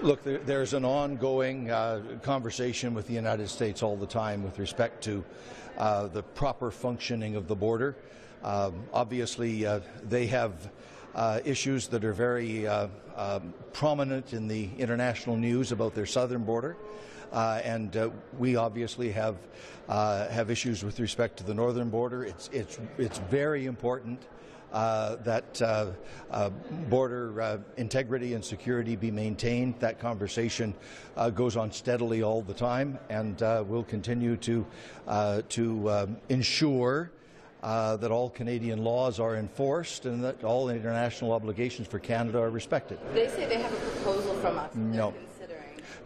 Look, there's an ongoing conversation with the United States all the time with respect to the proper functioning of the border. Obviously, they have issues that are very prominent in the international news about their southern border, and we obviously have issues with respect to the northern border. It's very important that border integrity and security be maintained. That conversation goes on steadily all the time, and we'll continue to ensure that all Canadian laws are enforced and that all international obligations for Canada are respected. They say they have a proposal from us. No.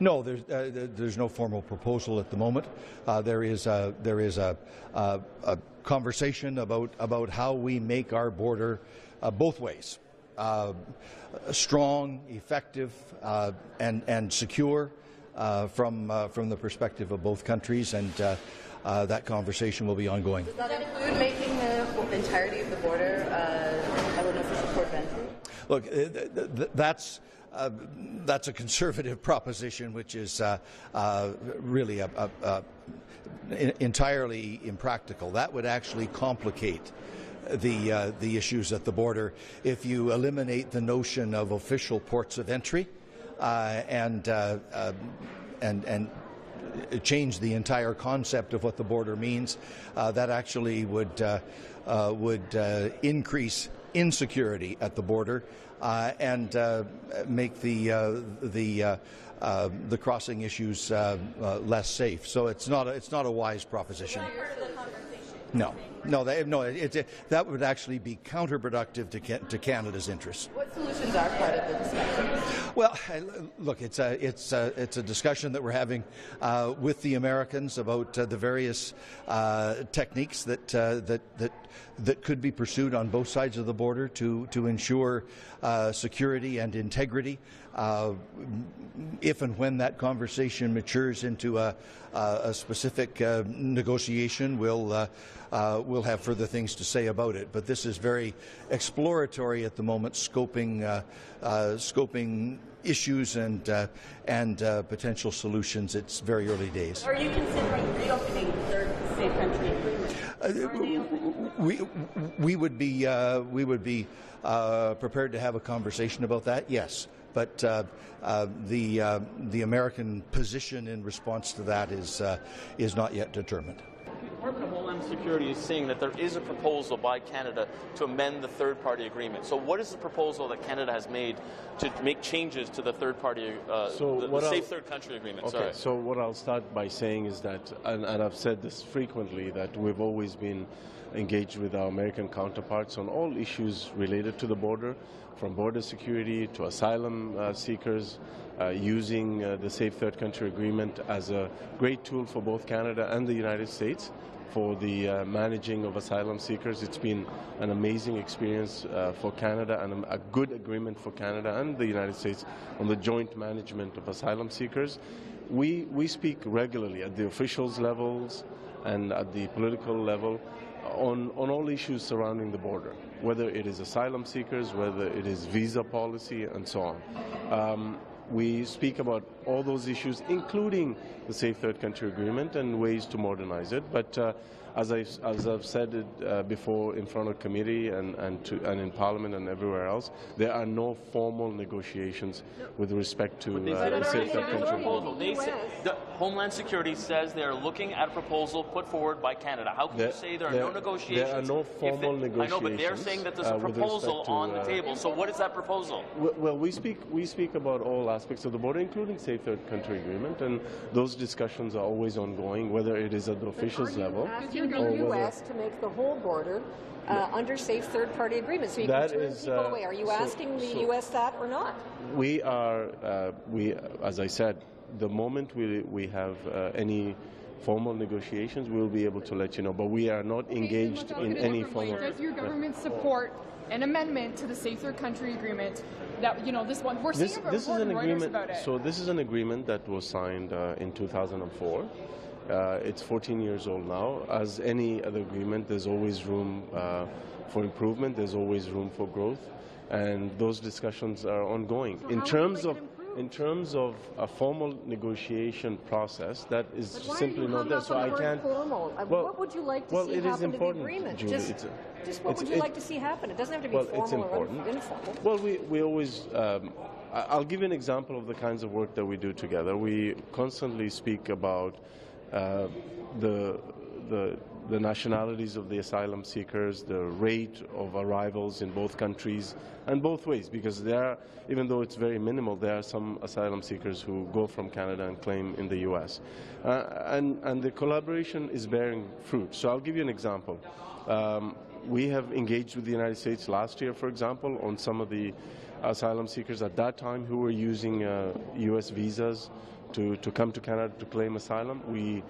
No, there's no formal proposal at the moment. There is a conversation about how we make our border both ways, strong, effective, and secure from the perspective of both countries, and that conversation will be ongoing. Does that include making the entirety of the border an unofficial port of entry? Look, that's a conservative proposition, which is really entirely impractical. That would actually complicate the issues at the border if you eliminate the notion of official ports of entry and change the entire concept of what the border means. That actually would increase insecurity at the border and make the crossing issues less safe. So it's not a wise proposition. No, that would actually be counterproductive to Canada's interests. What solutions are part of the discussion? Well, look, it's a discussion that we're having with the Americans about the various techniques that could be pursued on both sides of the border to ensure security and integrity. If and when that conversation matures into a specific negotiation, we'll have further things to say about it. But this is very exploratory at the moment, scoping issues and potential solutions. It's very early days. Are you considering reopening the third safe country agreement? We would be prepared to have a conversation about that. Yes. But the American position in response to that is not yet determined. The Department of Homeland Security is saying that there is a proposal by Canada to amend the third-party agreement. So what is the proposal that Canada has made to make changes to the third-party, the safe third country agreement? Okay, so what I'll start by saying is that, and I've said this frequently, that we've always been engaged with our American counterparts on all issues related to the border, from border security to asylum seekers, using the Safe Third Country Agreement as a great tool for both Canada and the United States for the managing of asylum seekers. It's been an amazing experience for Canada and a good agreement for Canada and the United States on the joint management of asylum seekers. We speak regularly at the officials levels and at the political level on all issues surrounding the border, whether it is asylum seekers, whether it is visa policy, and so on. We speak about all those issues, including the Safe Third Country Agreement and ways to modernize it. But as I've said it before in front of committee and in Parliament and everywhere else, there are no formal negotiations with respect to the Safe Third Country Agreement. The Homeland Security says they are looking at a proposal put forward by Canada. How can you say there are no negotiations? There are no formal negotiations. I know, but they're saying that there's a proposal on the table. So what is that proposal? Well, we speak about all aspects of the border, including Safe Third Country Agreement, and those discussions are always ongoing, whether it is at the officials level. Asking the U.S. to make the whole border under safe third-party agreements, so you can turn people away. Are you asking the U.S. that or not? We are, as I said, the moment we have any formal negotiations, we'll be able to let you know. But we are not engaged in any formal. Does your government support an amendment to the Safe Third Country Agreement? That, you know, this one, we're seeing this is an agreement. About it. So this is an agreement that was signed in 2004. It's 14 years old now. As any other agreement, there's always room for improvement. There's always room for growth, and those discussions are ongoing. So in terms of in terms of a formal negotiation process, that is simply not there. So I can't. Formal. What would you like to see happen to the agreement? Julie, just what would you like to see happen? It doesn't have to be formal or informal. Well, we always. I'll give you an example of the kinds of work that we do together. We constantly speak about the nationalities of the asylum seekers, the rate of arrivals in both countries, and both ways, because there are, even though it's very minimal, there are some asylum seekers who go from Canada and claim in the U.S. And the collaboration is bearing fruit. So I'll give you an example. We have engaged with the United States last year, for example, on some of the asylum seekers at that time who were using U.S. visas to come to Canada to claim asylum. We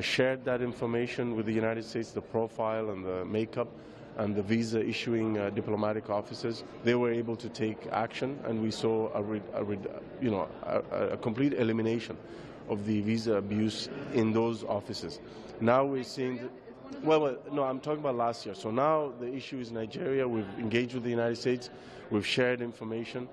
shared that information with the United States, the profile and the makeup and the visa issuing diplomatic offices. They were able to take action, and we saw a complete elimination of the visa abuse in those offices. Now we're seeing. Well, no, I'm talking about last year. So now the issue is Nigeria. We've engaged with the United States. We've shared information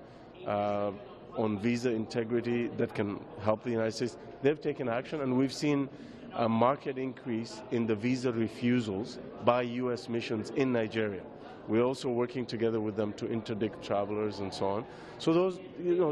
on visa integrity that can help the United States. They've taken action, and we've seen a marked increase in the visa refusals by U.S. missions in Nigeria. We're also working together with them to interdict travelers and so on. So those,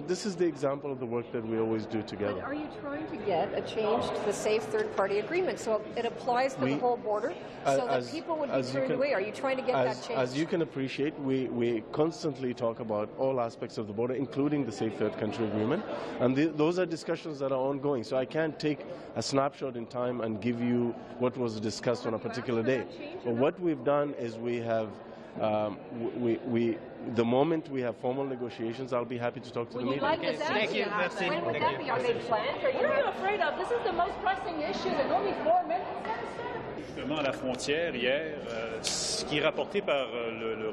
this is the example of the work that we always do together. But are you trying to get a change to the safe third-party agreement so it applies to the whole border so that people would be turned away? Are you trying to get that change? As you can appreciate, we constantly talk about all aspects of the border, including the safe third country agreement, and those are discussions that are ongoing. So I can't take a snapshot in time and give you what was discussed on a particular day. But what we've done is we have the moment we have formal negotiations, I'll be happy to talk to the media. When would that be? Are they planned? What are you afraid of? This is the most pressing issue. There's only 4 minutes. À la frontière hier, ce qui est rapporté par le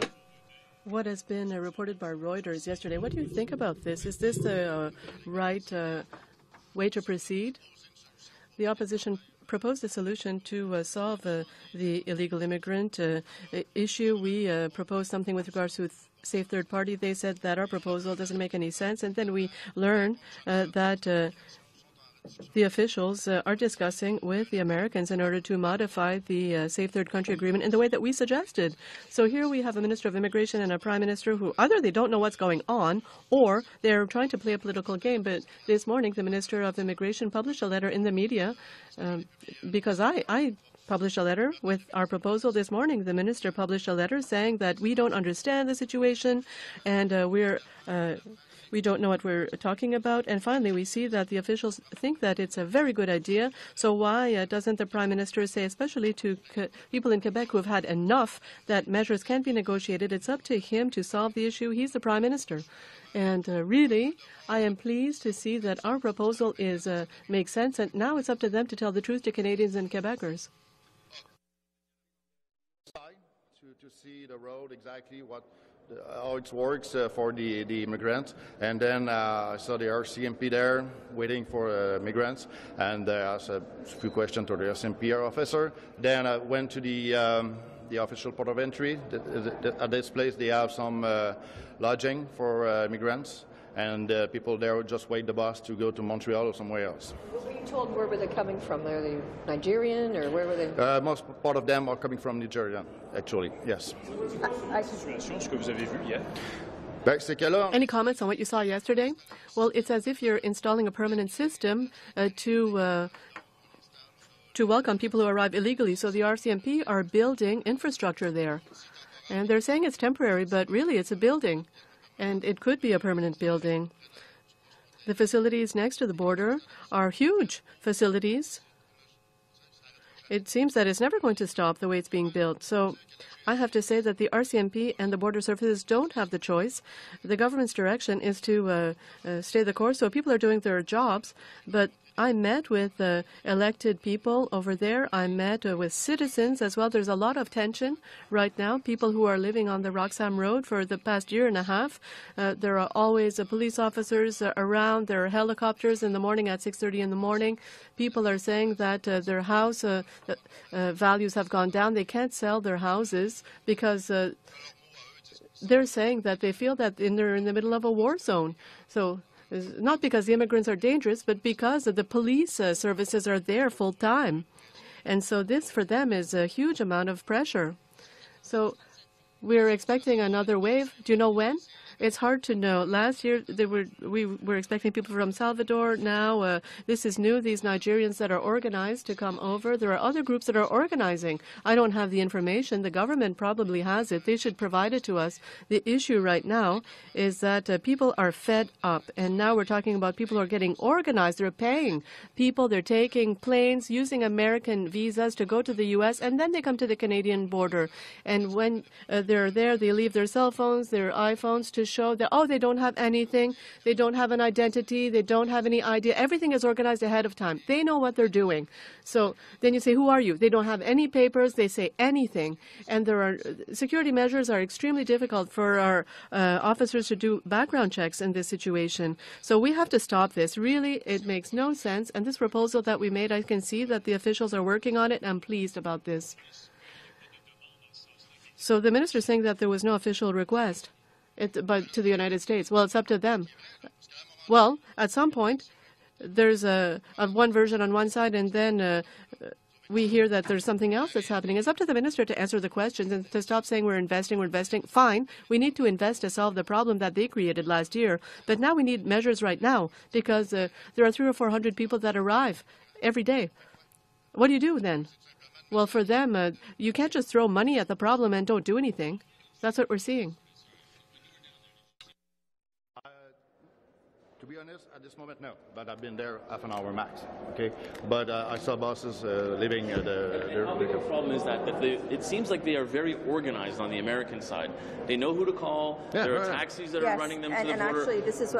What has been reported by Reuters yesterday, what do you think about this? Is this the right way to proceed? The opposition proposed a solution to solve the illegal immigrant issue. We proposed something with regards to safe third party. They said that our proposal doesn't make any sense. And then we learn that the officials are discussing with the Americans in order to modify the safe third country agreement in the way that we suggested. So here we have a Minister of Immigration and a Prime Minister who either they don't know what's going on or they're trying to play a political game. But this morning, the Minister of Immigration published a letter in the media because I published a letter with our proposal this morning. The minister published a letter saying that we don't understand the situation and we don't know what we're talking about. And finally, we see that the officials think that it's a very good idea. So why doesn't the Prime Minister say, especially to people in Quebec who have had enough, that measures can be negotiated? It's up to him to solve the issue. He's the Prime Minister. And really, I am pleased to see that our proposal makes sense. And now it's up to them to tell the truth to Canadians and Quebecers. To see the road, exactly how it works for the immigrants, and then I saw the RCMP there waiting for migrants, and I asked a few questions to the RCMP officer. Then I went to the official port of entry. At this place, they have some lodging for immigrants, and people there would just wait the bus to go to Montreal or somewhere else. Were you told where were they coming from? Are they Nigerian or where were they? Most part of them are coming from Nigeria, actually, yes. Any comments on what you saw yesterday? Well, it's as if you're installing a permanent system to welcome people who arrive illegally. So the RCMP are building infrastructure there. And they're saying it's temporary, but really it's a building. And it could be a permanent building. The facilities next to the border are huge facilities. It seems that it's never going to stop the way it's being built. So I have to say that the RCMP and the border services don't have the choice. The government's direction is to stay the course. So people are doing their jobs, but I met with elected people over there. I met with citizens as well. There's a lot of tension right now. People who are living on the Roxham Road for the past year and a half. There are always police officers around. There are helicopters in the morning at 6:30 in the morning. People are saying that their house values have gone down. They can't sell their houses because they're saying that they feel that they're in the middle of a war zone. So not because the immigrants are dangerous, but because the police services are there full time. And so this for them is a huge amount of pressure. So we're expecting another wave. Do you know when? It's hard to know. Last year, we were expecting people from Salvador. Now, this is new, these Nigerians that are organized to come over. There are other groups that are organizing. I don't have the information. The government probably has it. They should provide it to us. The issue right now is that people are fed up. And now we're talking about people who are getting organized. They're paying people. They're taking planes, using American visas to go to the U.S., and then they come to the Canadian border. And when they're there, they leave their cell phones, their iPhones to show that, oh, they don't have anything, they don't have an identity, they don't have any idea. Everything is organized ahead of time. They know what they're doing. So then you say, who are you? They don't have any papers. They say anything. And there are security measures are extremely difficult for our officers to do background checks in this situation. So we have to stop this. Really, it makes no sense. And this proposal that we made, I can see that the officials are working on it. I'm pleased about this. So the minister is saying that there was no official request but to the United States. Well, it's up to them. Well, at some point, there's one version on one side, and then we hear that there's something else that's happening. It's up to the minister to answer the questions and to stop saying we're investing. Fine, we need to invest to solve the problem that they created last year. But now we need measures right now because there are 300 or 400 people that arrive every day. What do you do then? Well, for them, you can't just throw money at the problem and don't do anything. That's what we're seeing. To be honest, at this moment, no. But I've been there half an hour max. Okay, but I saw buses leaving The problem is that it seems like they are very organized on the American side. They know who to call. Yeah, there are taxis that are running them to the border. And actually, this is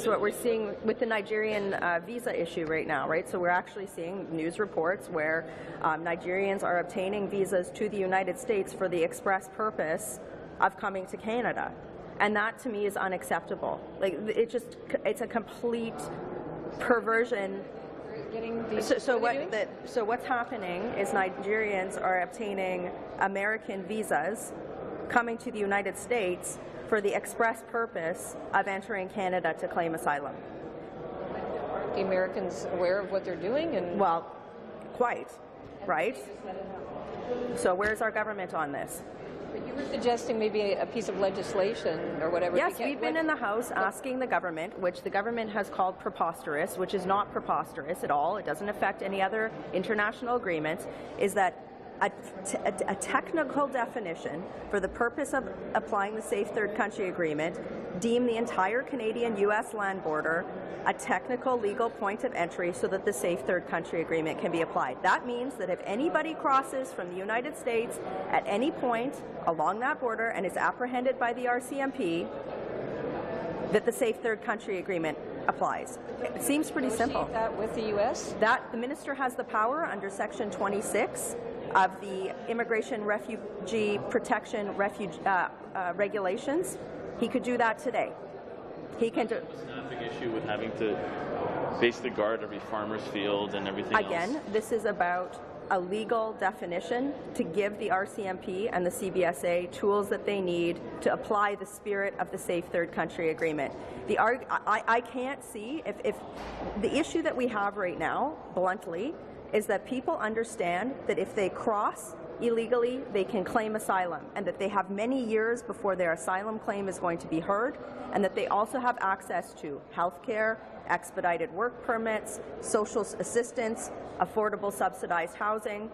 what we're seeing with the Nigerian visa issue right now, right? So we're actually seeing news reports where Nigerians are obtaining visas to the United States for the express purpose of coming to Canada. And that, to me, is unacceptable. Like, it's a complete perversion. So what's happening is Nigerians are obtaining American visas, coming to the United States for the express purpose of entering Canada to claim asylum. Are the Americans aware of what they're doing? And well, quite, right? So where's our government on this? But you were suggesting maybe a piece of legislation or whatever. Yes, we've been in the House asking the government, which the government has called preposterous, which is not preposterous at all. It doesn't affect any other international agreements, is that a technical definition for the purpose of applying the Safe Third Country Agreement deem the entire Canadian-U.S. land border a technical legal point of entry so that the Safe Third Country Agreement can be applied. That means that if anybody crosses from the United States at any point along that border and is apprehended by the RCMP, that the Safe Third Country Agreement applies. It seems pretty simple. That with the U.S.? That the minister has the power under Section 26 of the Immigration Refugee Protection regulations. He could do that today. He can do. It's not a big issue with having to basically guard every farmer's field and everything Again, else. this is about a legal definition to give the RCMP and the CBSA tools that they need to apply the spirit of the Safe Third Country Agreement. I can't see if the issue that we have right now, bluntly, is that people understand that if they cross illegally, they can claim asylum, and that they have many years before their asylum claim is going to be heard, and that they also have access to health care, expedited work permits, social assistance, affordable subsidized housing.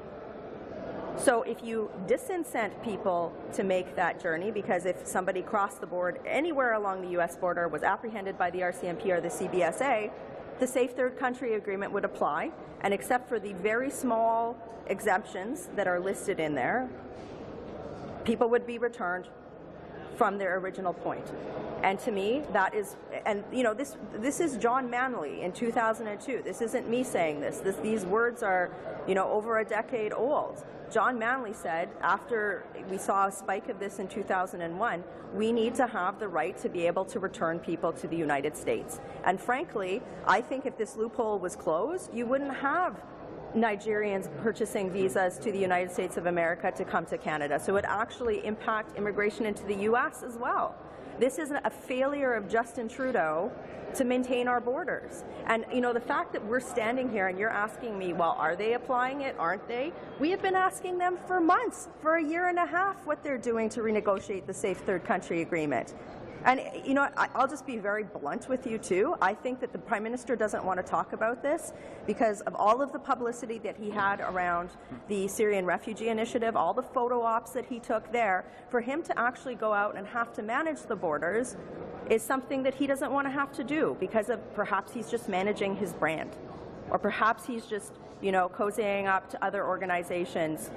So if you disincent people to make that journey, because if somebody crossed the border anywhere along the U.S. border, was apprehended by the RCMP or the CBSA, the Safe Third Country Agreement would apply, and except for the very small exemptions that are listed in there, people would be returned from their original point. And to me, that is, and you know, this is John Manley in 2002. This isn't me saying this. These words are, you know, over a decade old. John Manley said, after we saw a spike of this in 2001, we need to have the right to be able to return people to the United States. And frankly, I think if this loophole was closed, you wouldn't have Nigerians purchasing visas to the United States of America to come to Canada. So it would actually impact immigration into the U.S. as well. This is a failure of Justin Trudeau to maintain our borders. And, you know, the fact that we're standing here and you're asking me, well, are they applying it? Aren't they? We have been asking them for months, for a year and a half, what they're doing to renegotiate the Safe Third Country Agreement. And, you know, I'll just be very blunt with you, too. I think that the Prime Minister doesn't want to talk about this because of all of the publicity that he had around the Syrian refugee initiative, all the photo ops that he took there. For him to actually go out and have to manage the borders is something that he doesn't want to have to do because of perhaps he's just managing his brand. Or perhaps he's just, you know, cozying up to other organizations.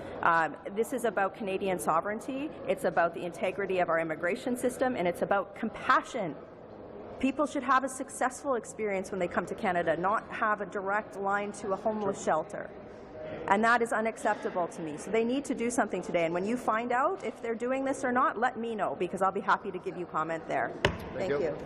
This is about Canadian sovereignty. It's about the integrity of our immigration system, and it's about compassion. People should have a successful experience when they come to Canada, not have a direct line to a homeless shelter. And that is unacceptable to me. So they need to do something today. And when you find out if they're doing this or not, let me know, because I'll be happy to give you comment there. Thank you.